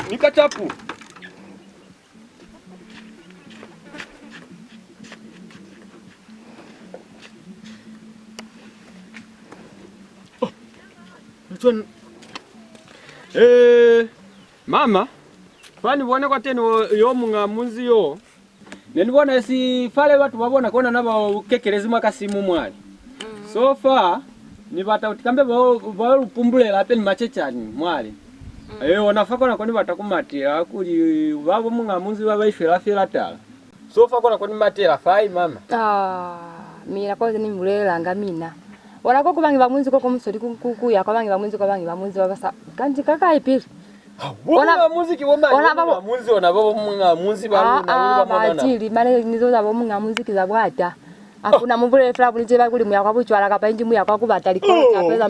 Nikachapu. Mama, kwani uone kwa tena yo mungamunzi yo. Nilibona si fale watu babona kona naba kekelezi makasimu mwali. So far ni bata utikambe ba upumbulela pe ni machechani mwali. Wanafaka na kwani batakumatira kuli babo mungamunzi babaishwela fela tala. So far kona kwani matera fai mama. Mira kwa ni mulela ngamina. Wanako kubangi bamunzi koko musori kukuya kwabangi bamunzi babasa. Kanji kaka ipiri. Wana muziki woma munzi ona babo mungamunzi balu na babo na chili male nizo za babo mungamunzi kizabwata akuna mubule flabu nije bakuli muya kwa buchwala kapa inji muya kwa kubatali ko chapeza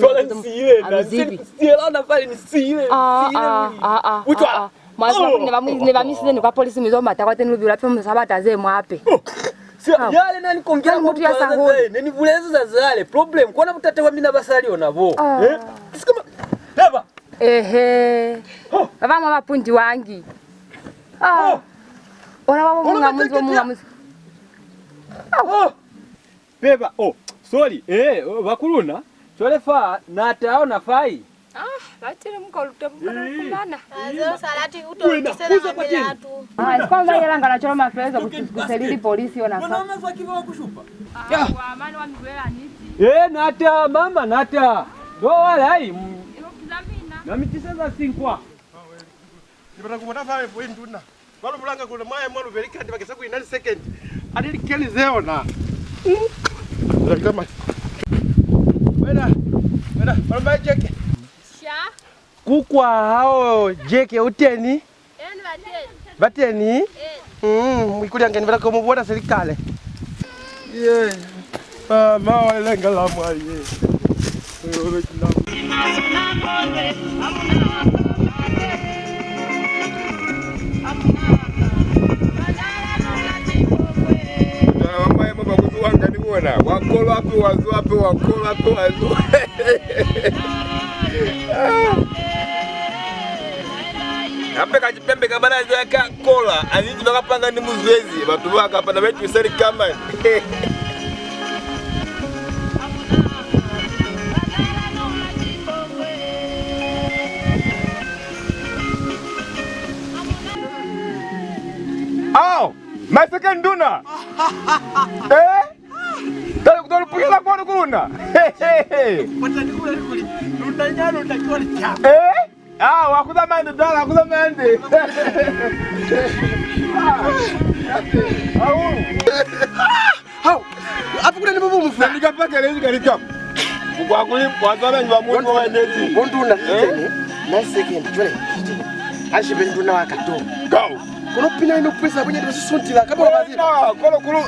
mzibi siela na fali ni sile buchwala mwaza ne bamisile ni kwa polisi mizo mata kwa tenu bila pemo sabata ze mwape yale nani kongea mtu ya sahoni nani vulezi za zale problem kuona mtate wa mina basali ona bo kisikama baba baba mwa mapundi wangi ona baba mungamunzi beba sorry bakuluna chole fa natao na fai batele mkolute mkolana azo salati utonisela mbele tu kwanza yelanga na choma mafezo kuselili polisi ona fa mama zakiwa kushupa kwa maana wa migwela niti nata mama nata ndo wala hai na mitiseza sinkwa nibara kumata fa nduna balo mulanga kule maya mwana verika ndi bakesa ku 9 second adili keli zeo na kama wena balo jeke sha kukwa hao jeke uteni bateni mwikulyanga nibara kumubona serikali mawa lenga la mwaye wakolo wapi wazo wapi wakolo wapi wazo Ambe kajipembe kabana zaka kola aniji bakapanga ni muzwezi batu bakapanda betu seri kama my second duna. Dale kutolo pukila kwa kuluna. Watani kuli. Ndanyalo ndakwa cha. Wakuza mande dala, wakuza mande. Hapo kuna nibubu mfu. Nikapaka lezi kalikam. Kwa kuli kwanza nywa mungu wa ndezi. Bonduna. Na second jole. Ashibe nduna wakato. Go. Kono pina ino pesa kwenye tusuntila kabla bazi. Kono kulu.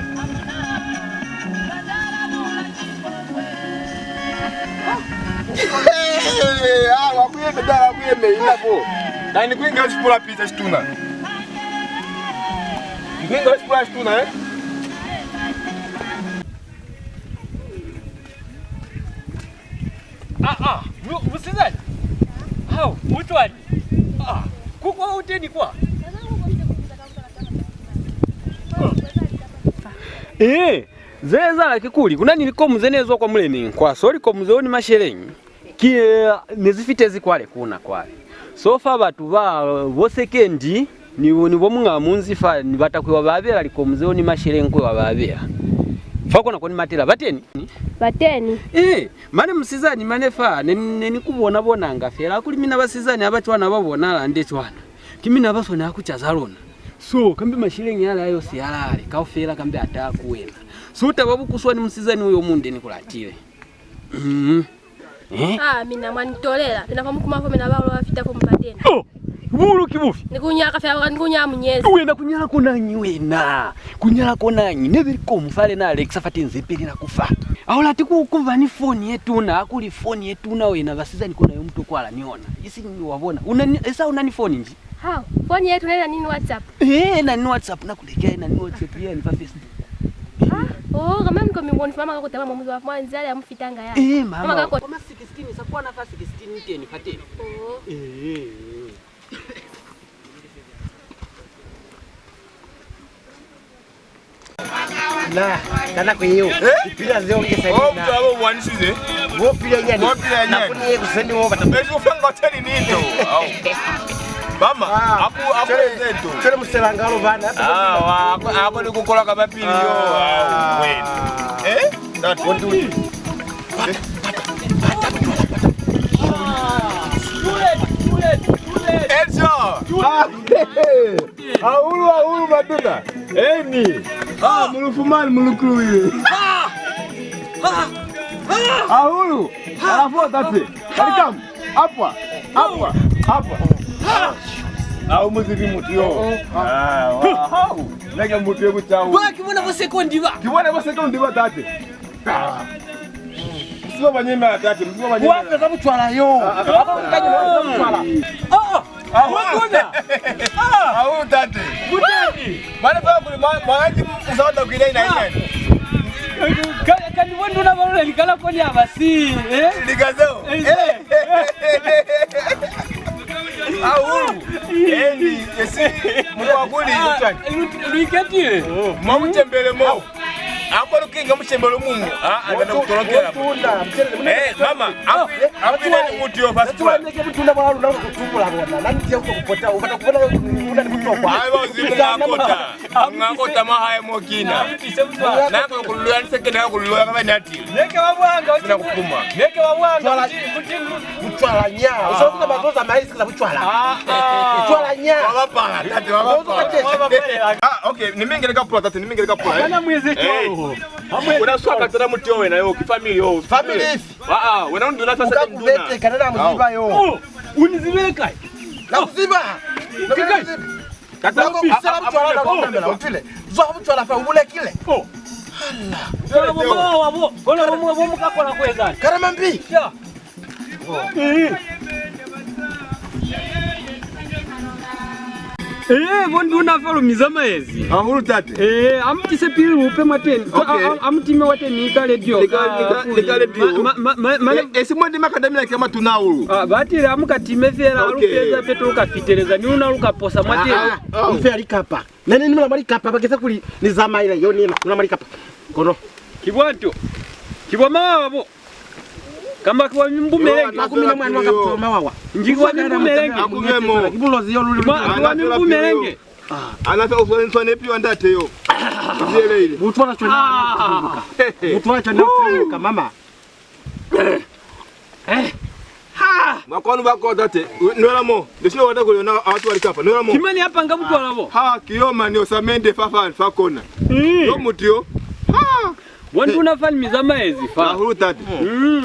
Wakuyeme dala wakuyeme inapo. Na ni kuinga usipula pizza stuna. Kuinga usipula stuna Msizaji. Hao, mutwali. Kuko uteni kwa. Zeza la kikuli kuna niliko mzenezwa kwa muleni kwa sori kwa mzeoni masherenyi ki nezifite zikwale kuna kwale so fa batu ba bosekendi ni bo mungamunzi fa ni batakwe babera liko mzeoni masherenyi kwa babera fako na koni matela bateni mane musizani mane fa neni kubona bonanga fera kuli mina basizani abachwana babona la ndechwana kimina basona akuchazalona so kambe mashirenyi yala yose yalale kaufera kambe atakuwena so utababukuswa ni musizani uyo munde nikulatile mina mwanitolela ninakamukuma mina balo bafita ko mbateni bulu kibufi nikunyaka fya nikunya munyezi wena kunyala konanyi wena kunyala konanyi nebiriko mufale na Alex afati nzipili na kufa aula tikukumva ni phone yetu na akuli phone yetu na wena basizani kona yo mtu kwala niona isi ni wabona esa unani phone nji phone yetu nena nini WhatsApp na ni WhatsApp na kulekea na ni WhatsApp yeye ni fa Facebook kama mko miongoni mama kako tama mwamuzi wa mwanzi ale amfitanga ya mama kako kama 16 sakuwa nafasi 16 teni fateni na kana kwa hiyo pila ziongeza nini oh mtu abo mwanisize wopila nyani wopila nyani nakuni kusendi wo bata bezi ufanga hoteli nito mama apu zetu chole muselangalo bana hapo ni kukola kama pili yo kweli that Kule. Elsa Aulu maduna eni mulufumani mulukuru Aulu alafu tate kalikam hapa au muziki mutu yo wow nega mutu yo kuchau Ba kibona bo sekondi ba tate msiba banyema tate msiba banyema wapi za mchwala yo hapo mkaje na mchwala wakuna au tate kuteni bana pa kule mwanji msaada kuile na nani kandi bondu na balole likala koni abasi ligazeo au eni esi mwakuli luiketile mwamuchembele mo akolo kinga muchembele mumu agenda kutorokera mama apile mutu yo fast tuwandeke mtunda bwana unao kutumbula bwana nani tia uko kupota upata kuona una nimutokwa ayo zimu ngakota mahaya mokina nako kululwa nsekenda kululwa kama nati neke wabwanga sina kupuma neke wabwanga mchwala nya usokuza mazoza maisi za mchwala mchwala nya wabapala tati wabapala okay nimengeleka pula tati nimengeleka pula kana mwezi tu unaswaka tena mutio wena yo kifamily yo family ifi wena nduna sasa nduna ukakubete kanana mziba yo unizibeka na kuziba tata ubisala mchwala na kumbela utile zo mchwala fa ubule kile kola bomo wabo kola bomo mukakola kwezana karama mbi ya bondu unafalo mizama ezi ahuru tati amtise pili upe mateni amtime wateni ikale dio likale dio esi mwende makadamila kama tunaulu batile amukatime fera alufeza peto ukafiteleza ni unaluka posa mateni mfe alikapa nani nimela malikapa bageza kuli nizama ile yo nina una malikapa kono kibwanto kibwama wabo kamba kwa mbumelenge nakumina mwana wakapo mawawa njikwa mbumelenge akuvemo kibulozi yo luli kwa mbumelenge anafa usone pia ndate yo zile ile mutwala chona kufunga mama makwanu bako date nwela mo ndisino wada kuliona watu walikapa nwela mo kimani hapa ngabutwala bo kiyoma ni osamende fa kona yo mutio wandu unafani mizama ezi fa ahuru tati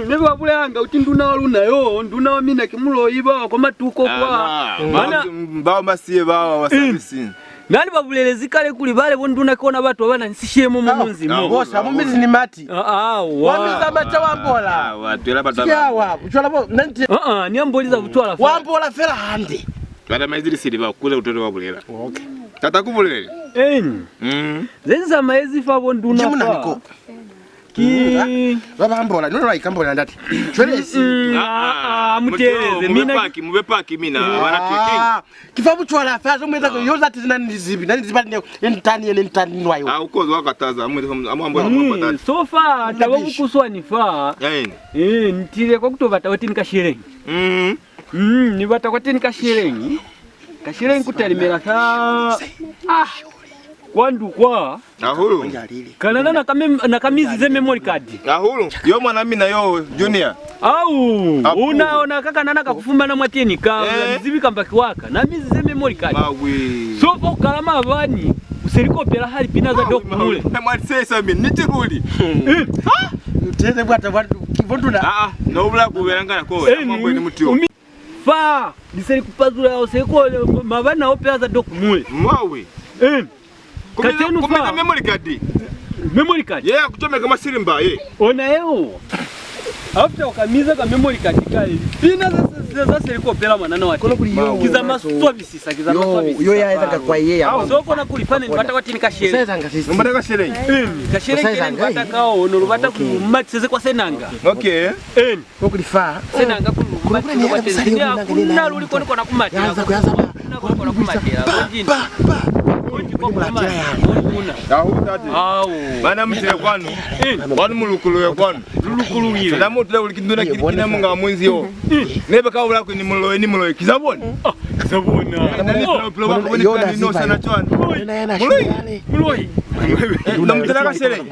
nebe wabule anga uti nduna waluna yo nduna wamina kimulo iba kwa matuko kwa mana mbao masiye bawa wasabisi nani babulelezi kale kuli bale bonduna kona batu abana nsishemo munzi mo bosa mumizi ni mati wamiza mata wambola watwela bataba yawa uchwala bo nanti ni amboliza butwala fa wambola fera hande bada maizili siliba kule utoto wabulela okay tata kubulele zenza maezi fa bonduna jimuna niko ki baba ambola nino ikambola ndati chwelesi muteleze mina mubepaki mina wanatwiki kifabu chwala fa zo mweza yo zati zinani zibi nani zibali entani nwayo ukozo wakataza amwambo tati sofa tababukuswa nifa ntile kwa kutoba tawati nikashirengi ni bata kwati nikashirengi kashirengi kutalimera sa kwandu kwa ahuru kanana na kamizi ze memory card ahuru yo mwana mimi na yo junior au unaona kaka nana kakufumba na mwateni ka zibi kambaki waka na mizi ze memory card mawi so for kalama abani userikopera hali pina za doku mule mwana sesa mimi nitiruli utende bwata kivonduna no bla kuberanga ko mambo ni mutio fa diseri kupazura yao seko mabana opera za doku mule mawi katenu fa memory card yeah kuchome kama sirimba ona yeo after ukamiza ka memory card kale pina za seriko pela manana wati kiza maswabisi kiza maswabisi yo yaenda kwa yeye hapo so kona kulifanya nipata kwati nikashere sasa ngasisi mbata kashere kashere nipata kao no rubata ku matse kwa senanga okay ko kulifaa senanga ku matse kwa senanga kuna luli kona kumatira kuanza kuna kumatira Bana mtile kwanu. Wanu mulukuluwe kwanu. Lulukuluwile. Na mutile ulikinduna kirikina munga mwenzio. Nebe ka ulako ni mulowe kizabona. Kizabona. No sana chwana. Mulowe. Na mtila kashere.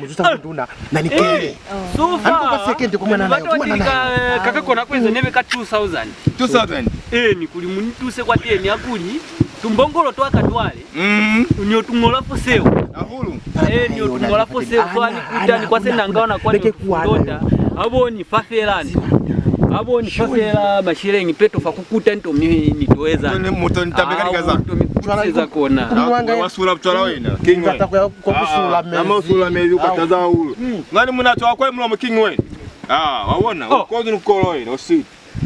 Na nikele. Sofa. Anko second kwa mwana nayo. Kaka kona kwenza nebe ka 2000. 2000. Ni kuli munituse kwa teni akuli. Tumbongolo twakatwale. Unyo tungolapo sewo. Ahulu. Niyo tungolapo sewo kwani kutani kwa senangaona kwani kudota. Aboni fafelani. Aboni fafela mashirengi peto fakukuta nto nitoweza. Tone moto nitabeka kaza. Twala kona. Wasula mtwala wena. King we. Kwa kusula mezi. Ama usula mezi ukataza ahulu. Ngani munatoa kwa mlo king we. Wawona. Ukozi nukolo wena osi.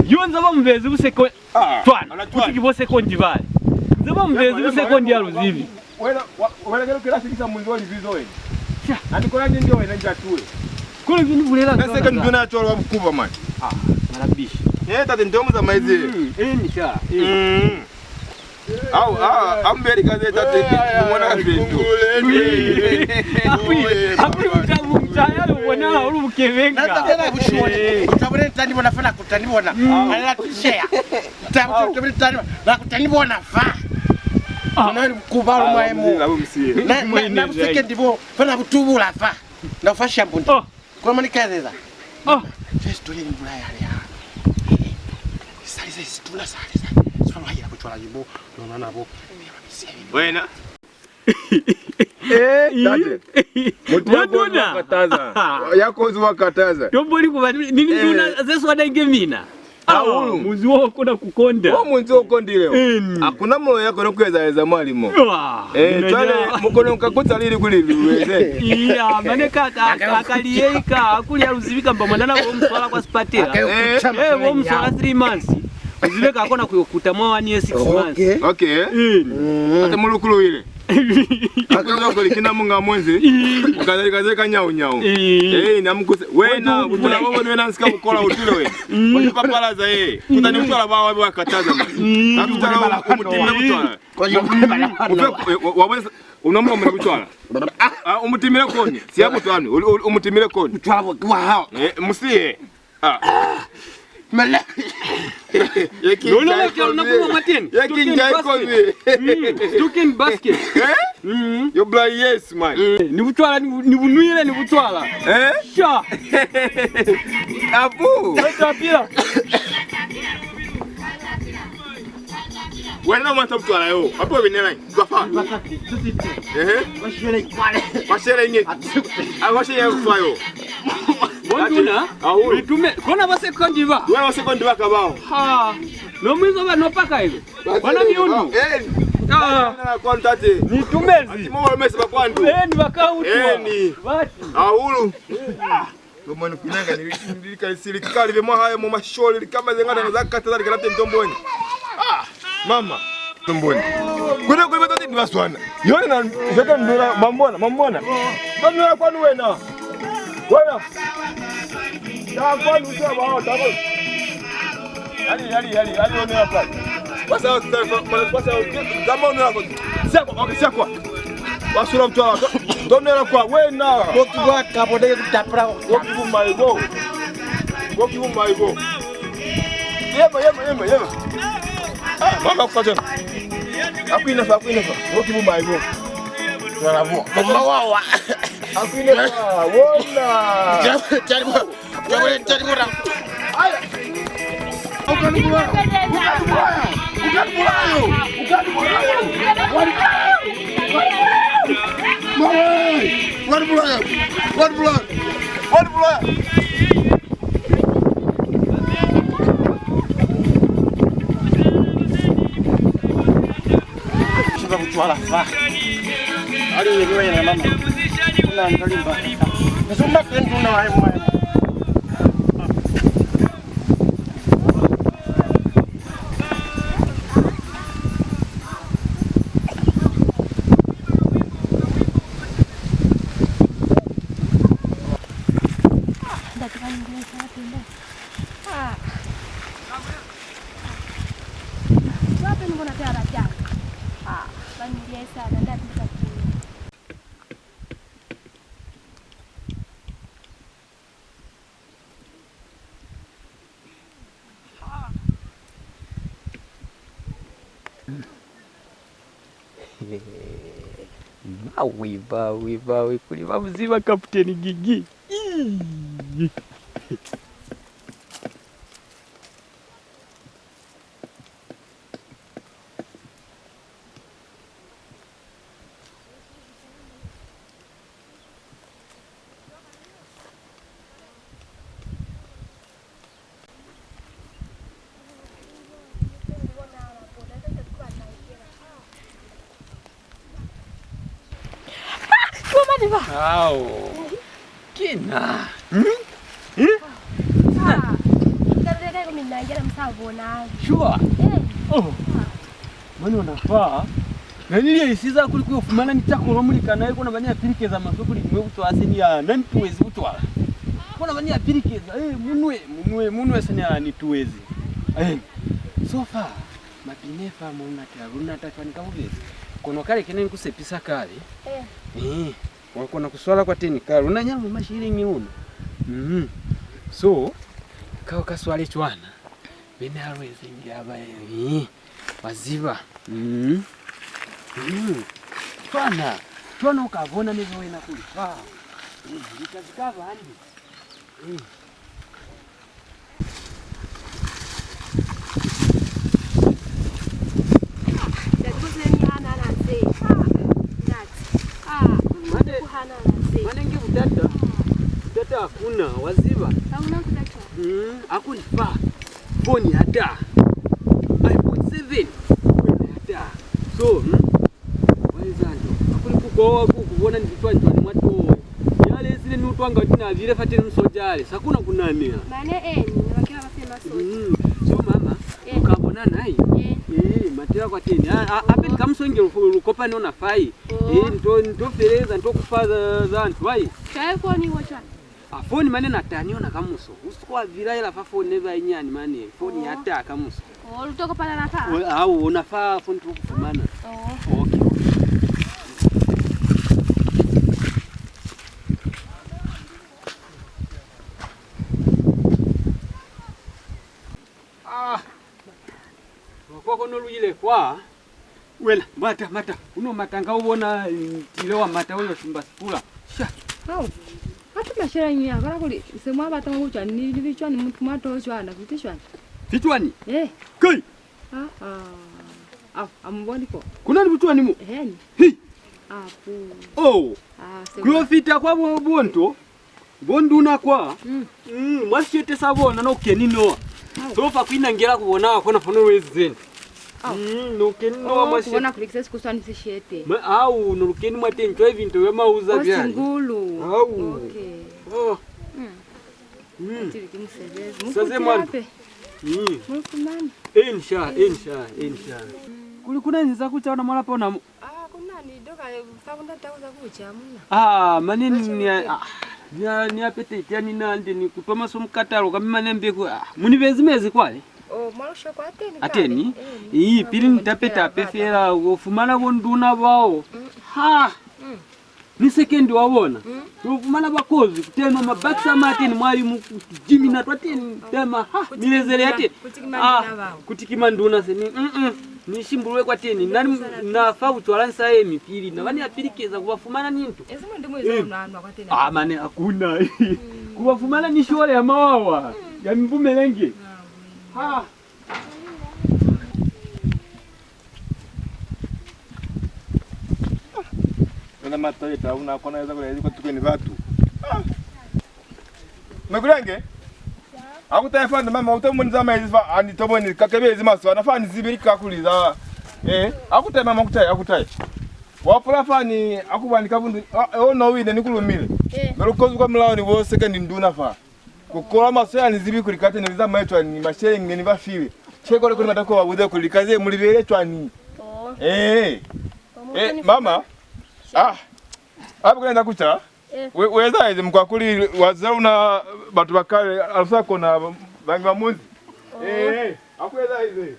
Yonza bamvezi buseko. Twana. Kutiki boseko ndivale. Nzaba mvezi buseko ndi aluzivi. Wena gero kila sikisa munzi wali vizo wena. Andikola ndio wena njatule. Kule vini bulela. Naseka nduna cholo wabukuba man. Marabishi. Tate ndomo za maize. Nisha. Amberi kaze tate mwana bintu. Api mtayalo ubonala uri bukevenga. Nataka kushone. Utabone tanibona fana kutanibona. Ala share. Utabone tanibona na kutanibona fa. Na kubalo mwaemu. Na msike ndibo fana butubula fa. Na fasha mbundi. Kwa mani kazeza. Just to in bulaya ya. Saliza situla saliza. Sifano haya kuchwala jibo. Nona nabo. Wena. Tate. Mutuna wakataza. Yako zuwa kataza. Tomboli kuba nini nduna zeso wadangemina. Ahulu. Muzi wako kuna kukonda. Wo munzi okondi leo. Akuna moyo yako nokweza mwalimo. Twale mukono kakutsa lili kuliliweze. Maneka akaliyeika akuli aluzivika mbamana wo mswala kwa spatela. Wo mswala 3 months. Uziveka akona kuyokuta mwa 1 year 6 months. Okay. Ate mulukulu ile. Akaza ko likina munga mwenzi. Ukazalika nyau. Namukuse. Wena ukula bobo wena nsika bukola utule we. Oli papalaza Kutani mtwala bawa wakataza man. Nakutala umutimile mtwala. Wabona unamwa mwana mtwala. Umutimile koni. Siya mtwani. Umutimile koni. Mtwala wa hao. Musiye. Mala. Lola kwa unakuwa mateni. Stuking basket. You blind yes man. Ni butwala ni bunuile ni butwala. Sha. Abu. Weta pia. Wena mata butwala yo. Apo binela. Gwafa. Washele ngeki. Awashe ya kufayo. Bonduna? Bitume. Kona base kondiva. Wewe base kondiva kabao. No mwizo bano paka hizo. Bana miundu. Na kontate. Ni tumezi. Atimo mesi bakwandu. Ni bakautu. Bati. Ahulu. Lomani kunanga nilika silikali vya haya mu masholi kama zengana za katazali kalapte ntomboni. Mama. Ntomboni. Kuna kwa ni baswana. Yone na zaka ndura mambona. Ndura kwanu wena. Wena. Ya kwanu sio bao tako. Ali one hapa. Basa kama una hapo. Siakwa. Basura mtwala. Ndonera kwa wena. Botu waka bodege kutapra. Wokibu maigo. Yema. Mama kufanya. Akuina fa. Wokibu maigo. Wala mama wawa. Akuina fa. Wona. Charibu. Aya. Ukanibulayo. What blood? Sudah butuh fa. Ali wewe na mama. Kuna ngalimba. Nasumba kendu na wae mwa. Wapi mbona tayari ajabu? Bani ndiye sana ndio Mawe kuli mzima Kapteni Gigi. Au. Kina. Sure. Oh. Mani unafaa. Na nili isiza kuli kufumana nitakoro mulika naye kuna banya pirikeza masokuli mwe butwase ni ya nani tuwezi butwala. Kuna banya pirikeza munwe sanya ni tuwezi. Sofa mapinefa mona taruna tafani kabugezi. Kono kale keneni kusepisa kale. Wakona kuswala kwa teni kale unanyama mashiringi uno. So kawa kaswale chwana. Bene alwezi ngaba waziba. Chwana ukavona nizo wena kulifa. Nikazikava handi. Manengi utata hakuna waziba. Hakuna phone hata iPhone 7 hata so walizanjo hakuna kukuona ni vitwani mwato yale zile ni utwanga tina vile fatini msojale hakuna kunamia maana wakiwa wasema soja so mama ukabona naye matira kwa teni ape nikamsonge ukopa nona fai ndo fereza ndo kufaza zantu vai phone wocha phone mane nataniona kamuso usikwa viraila fa phone neva inyani mane phone yata kamuso utoka pala nafa au unafaa phone tu kufumana okay Wako noluyile kwa wela mata uno matanga ubona tilewa mata uyo simba sipula sha hata mashara nyia kana kuli semwa batanga kucha ni vichwani mtu mato chwana vitishwani vichwani kai amboniko kuna ni vichwani mu apo glofita kwa bonduna kwa mwashete sabona no kenino sofa kwinangera kubona akona fono wezeni no kenino mwashete kubona kulikisesi kuswani sishete au no keni mwatenjwa ibintu wemauza byani ngulu okay Saze mwana mwana insha kuli kuna nza kucha na mala pona kuna ni doka fakunda takuza kucha muna maneni ni apetite yani nande ni kutoma so mkatalo kama manembe kwa munivezi mezi kwale marusho kwa ateni pili nitapeta pefera ufumana bonduna bao ni sekendi wabona ufumana bakozi kutema mabaksa mateni mwalimu Jimmy na twateni tema milezele yate kutikimanduna seni ni shimbulwe kwa teni nani nafa utwalansa mipili na bani apirikeza kubafumana nintu ezimwe ndimwe zonanwa kwa teni mane hakuna kubafumana ni shole ya mawawa ya mbumelenge na matoleta una kona za kule ziko tukeni watu Megulenge akutayafanda mama utomoniza maiziva anitoboni kakebezi maso anafani zibirika kuliza akutaye mama akutaye wapula fani akubandika bundu ono wine nikulumile merukozi kwa mlaoni wo second nduna fa kukola maso yani zibi kulikate niza maitwa ni mashere ngeni bafile cheko leko natako wabude kulikaze mulibele twani mama hapo kwenda kucha weza hizi mkwakuli wazauna batu bakale alsako na bangi bamunzi akweza hizi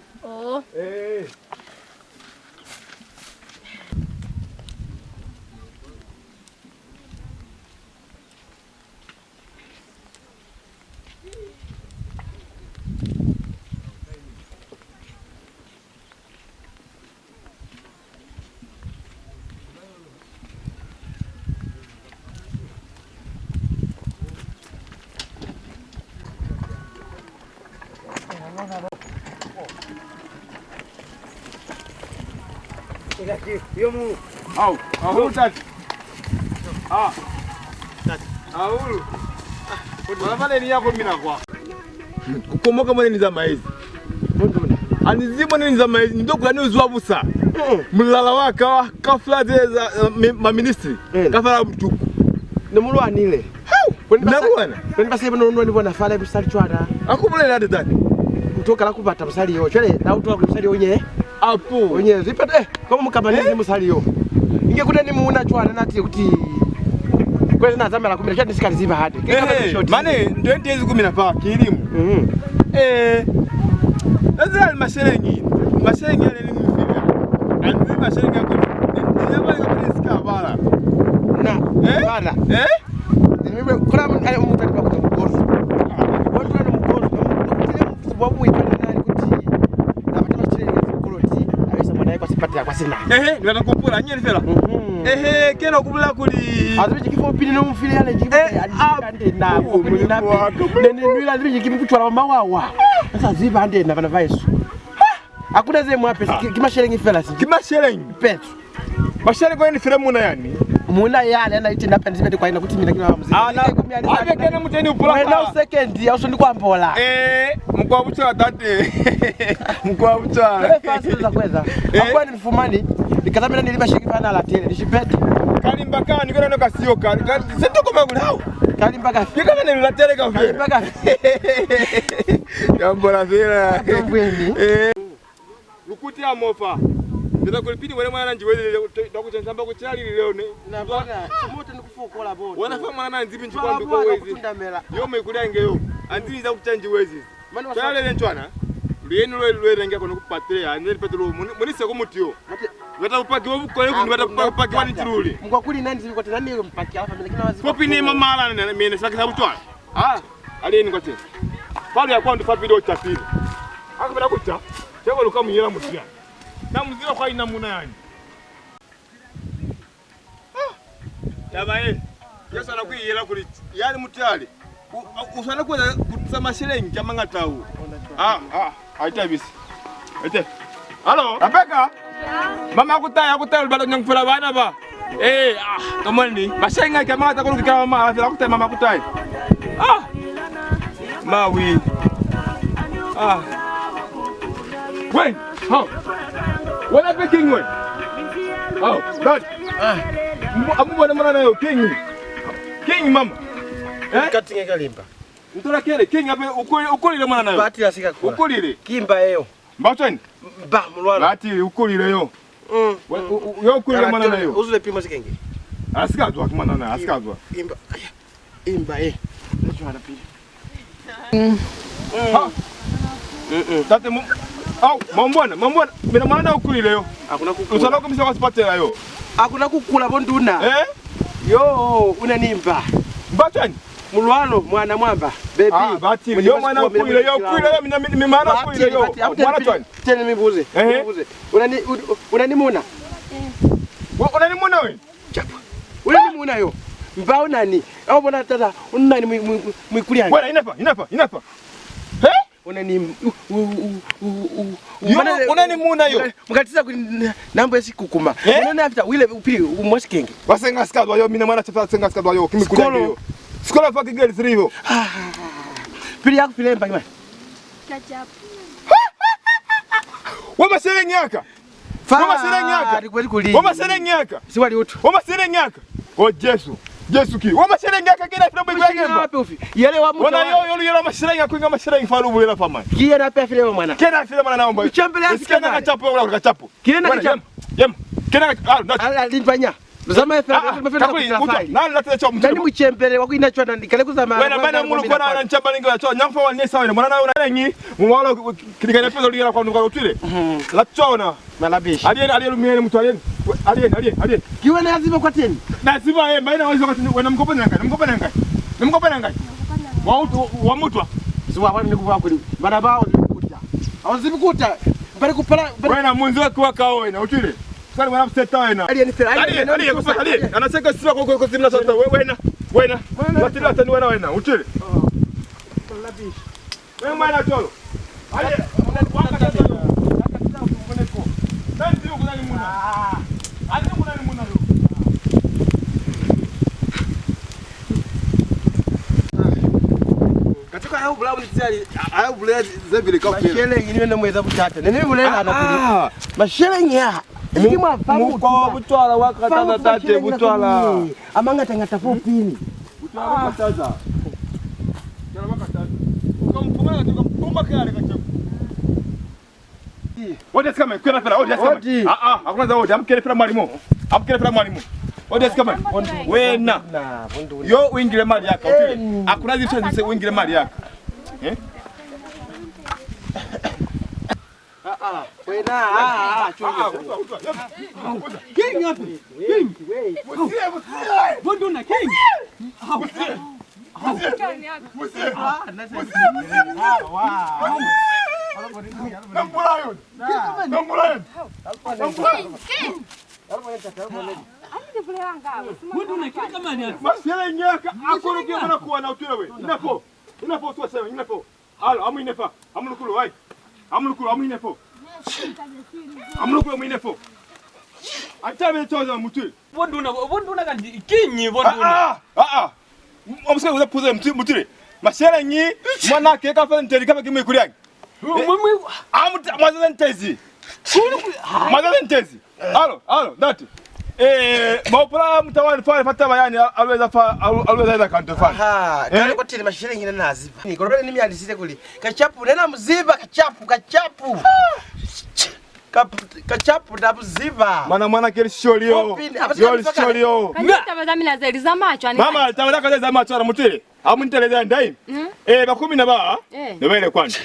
Yo mu. Au tati. Tati. Aulu. Wanafanya nini yako mimi na kwa? Kukomoka mwana ni za maizi. Anizimo nini za maizi ndio kani uzwa busa. Mulala waka kafla za ministry. Kafala mtuku. Ni mulwanile. Nabwana. Kwani basi bano ndibona fala busali chwara. Akubule nade tati. Kutoka la kupata busali yo. Chele na utoka busali onye. Apo. Onye zipete kama mukabanizi busali yo. Inge kutani muuna chwara nati kuti kweli na zamba la kumira nisikali ziba hadi. Mane ndio ndiye 10 kilimu. Lazima masherengi. Masherengi yale ni mfilia. Anzi masherengi yako. Ni yaba kama nisika bala. Na bala. Mimi kuna mtu alipa kwa mkono. Watu wana mkono. Kile mtu wabu ikana nani kuti. Na pata masherengi koloti. Aweza mwana yako asipate kwa sina. Ndio nakupula nyeri fela. Kena kubula kuli. Azibiji kifo pili no mfili yale jibu. Ande na muli na. Nene nywila azibiji kimkuchwa mawawa. Sasa ziba ande na bana vaisu. Hakuna zemu hapa kimasherengi fela si. Kimasherengi Pet. Masherengi kwa ni fela muna yani. Muna yale ana iti ndapa nzibete kwa ina kuti mina kina muziki. Ave kena muteni upula. Wena second ya uso ndikwa mbola. Mkwa bucha date. Mkwa bucha. Wewe fast za kweza. Hapo ni mfumani. Nikazamina niliba shiki fana la tele. Nishipete. Kalimba kana niko na sio kali. Sento kama ngulao. Kalimba ka. Yeka na la tele ka. Kalimba ka. Jambo la vile. Mbweni. Lukuti ya mofa. Ndio kulipidi wale mwana njiwele ndakuchamba kuchali leo ne. Na bwana, moto nikufukola bote. Wanafa mwana nzibi nchukua ndiko wezi. Yo mekulange yo. Anzibi za kuchanji wezi. Chale le ntwana. Luyeni lwe renga kono kupatria ande petro munise ko mutio. Ngata upaki wobukole ku ngata upaki wani tiruli. Mko kuli nani zibi kote nani mpaki alafa mimi kina wazi. Popi ni mama ala na mimi saka butwa. Alini kote. Pale ya kwanza papi do chapili. Akabera kucha. Chego lukamuyela mutia. Na muzira kwa ina muna yani. Tabaye. Yesu anakuyela kuli. Yani mutali. Usana kwa kusama shirengi kama ngatau. Aita bisi. Aita. Halo, Rebecca? Mama akutaya bado nyangfula bana ba. Tomoni. Mashenga kama atakulu kama mama, akutaya mama akutaya. Mawi. When? How? When are picking when? Oh, God. Amu bwana mwana nayo king. King mama. Katinga kalimba. Ntola kele king hapa ukulile mwana nayo. Bati asika kula. Ukulile. Kimba eyo. Mbachani? Ba mulwana. Bati ukulile yo. Yo ukulile mwana nayo. Uzule pima sikenge. Asikazwa kumana nayo, asikazwa. Imba Ndio anapili. Tate mambwana. Mina mwana ukulile yo. Hakuna kukula. Usana kumisa wasipatela yo. Hakuna kukula bonduna. Yo unanimba. Mbachani? Mulwalo mwana mwamba baby bati yo mwana ukulile yo mimi mwana ukulile yo mwana twani tena mibuze unanimuna unanimuna wewe chapa unanimuna yo mbao nani au bona tata unani mwikulia bwana inafa unani unanimuna yo mkatiza nambo esikukuma unaona after wile upili umwasikenge wasenga skadwa yo mimi mwana chapa senga skadwa yo kimikulia yo Skola fucking girls rivo. Pili yako pili mpa kimani. Kachap. Wama serengi yaka. Wama serengi yaka. Wama serengi yaka. Si wali utu. Wama serengi yaka. Oh Jesu ki. Wama serengi yaka kila filo bwe yemba. Wapi ufi? Yele wa mtu. Wana yo yele maserengi yako inga maserengi faru bwe la fama. Kiye na pia file mwana. Kena file mwana naomba. Uchambele asika na kachapo wala kachapo. Kiye na kachapo. Yem. Kena linfanya. Zama efela nani lati cha mtu nani muchembele wakuina chwa ndani kale kuzama wena bana mulu kwa na nchamba ningo cha nyamfa wa nesa wena mwana nayo nanyi mwala kilikanya pesa lira kwa ndo utile la chona malabishi aliye lumieni mtu aliye kiwe na lazima kwa teni lazima maana waweza kwa wena mkopa nanga wa mtu siwa wani nikuwa kuli bana bao nikuta awazibikuta bali kupala wena munzi wako wakao wena utile sasa wana mseta wena aliye anaseka sisi kwa zimna sasa wena watila tani wena utile labishi wewe mwana tolo aliye wakati Katika hayo bulabu nizali, hayo bulabu zebile kwa mashele ngine na mweza butata. Nene bulela na mashele nya. Ndimwa famu kwa butwala wakatana tate butwala. Amanga tangata fopini. Butwala wakataza. Butwala wakataza. Ukampumana tukampumba kale kachafu. Wote kama kwenda fera, wote kama. Hakuna za wote, amkele fera mwalimu. Amkele fera mwalimu. Wote kama. Wena. Yo uingile mali yako. Hakuna zifanye uingile mali yako. Wena. King hapi. King. Bonduna king. Omusika uza puza mutire. Mashele nyi mwana keka fa nteli kama kimwe kulianga. Amuta mwaza ntezi. Mwaza ntezi. Alo, dati. Maupala mtawali fa fata bayani alweza ida kanto fa. Kale ko tele mashele ngine naziba. Ni korobele nimi alisite kuli. Kachapu nena mziba kachapu. Kachapu dabuziba. Mwana kile sholio. Sholio. Kanita bazamina zeli za macho ani. Mama tawala kaza za macho ara mutire. Amunteleza ndai. Bakumi na ba. Nebele kwanje.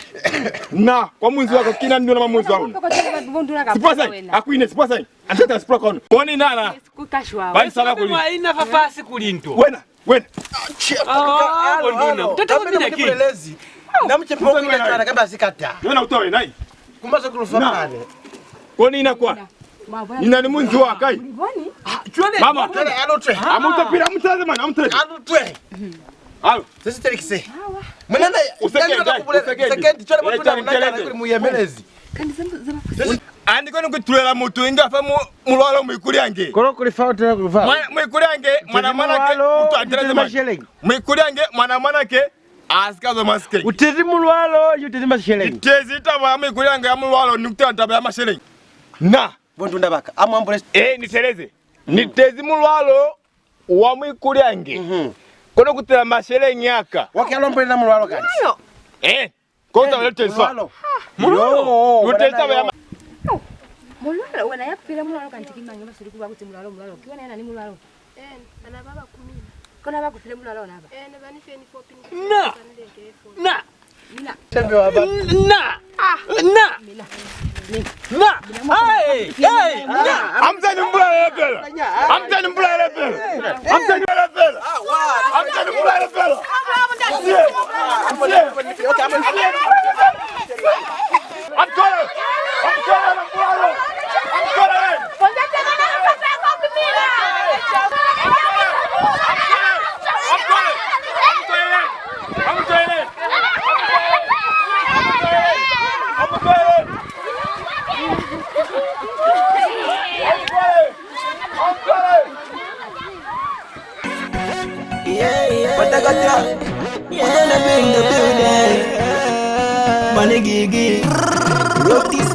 Na kwa munzi wako kina ndio na munzi wako. Siposa. Akuine siposa. Antata sipoka ono. Koni nana. Kukashwa. Bali sala kuli. Ina fafasi kulinto. Wena. Bonduna. Tata mbona kielezi. Namchepo kwa kana kama sikata. Wena utoe nai. Kumaza kulufakane. Koni inakuwa. Ina ni munzi wako kai. Mama. Alotwe. Amutapira mutaze man amutare. Alotwe. Alo. Sisi telikise. Mwenana usekendi chole mutuna mnaka kuri muyemelezi. Andi kono kutulera mutu ingafa mulwalo mwikuliange. Koro kuri faute kuri fa. Mwikuliange mwana ke mutu atereze mashele. Mwikuliange mwana ke asikazo maske. Utezi mulwalo yutezi mashele. Utezi taba mwikuliange ya mulwalo nukutantaba ya mashele. Na Bondunda baka amwambule niteleze. Nitezi mulwalo wa mwikuliange. Kono kutela mashele nyaka. Wakialombele na mulwalo kani. Konta wale tesa. Mulwalo. Uteza ya mulwalo wana yapira mulwalo kantikimanga masuri kuba kuti mulwalo kiwana yana ni mulwalo. Ana baba kumina. Kona bakufile mulwalo naba. Nebani feni 4 pin. Na. Tembe wa baba. Na. Hey. Amtani mbula lepela. Amtani mbula lepela. Amtani mbula lepela. Amtani mbula lepela. Gigi, Rotis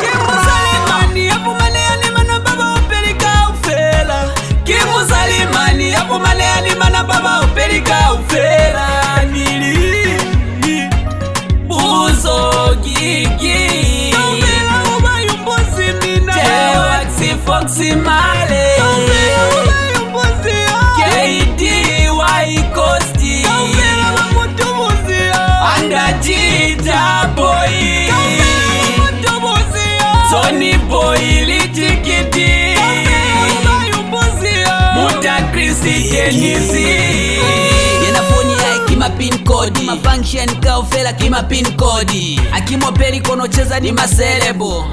Kimusalimani hapo maleani mana baba upeleka ufela. Kimusalimani hapo maleani mana baba upeleka ufela. Nili Buzo Gigi Tofela ubayumbozi mina Tewaxi Foxy Male Tofela ubayumbozi KD Waikosti Tofela wakutubuzi Andajita boy Tony boy litikiti Muta Chrissy Kenisi Yenafoni ya kima pin code Ma function ka ufela kima pin code Akimwa peri kono cheza ni maselebo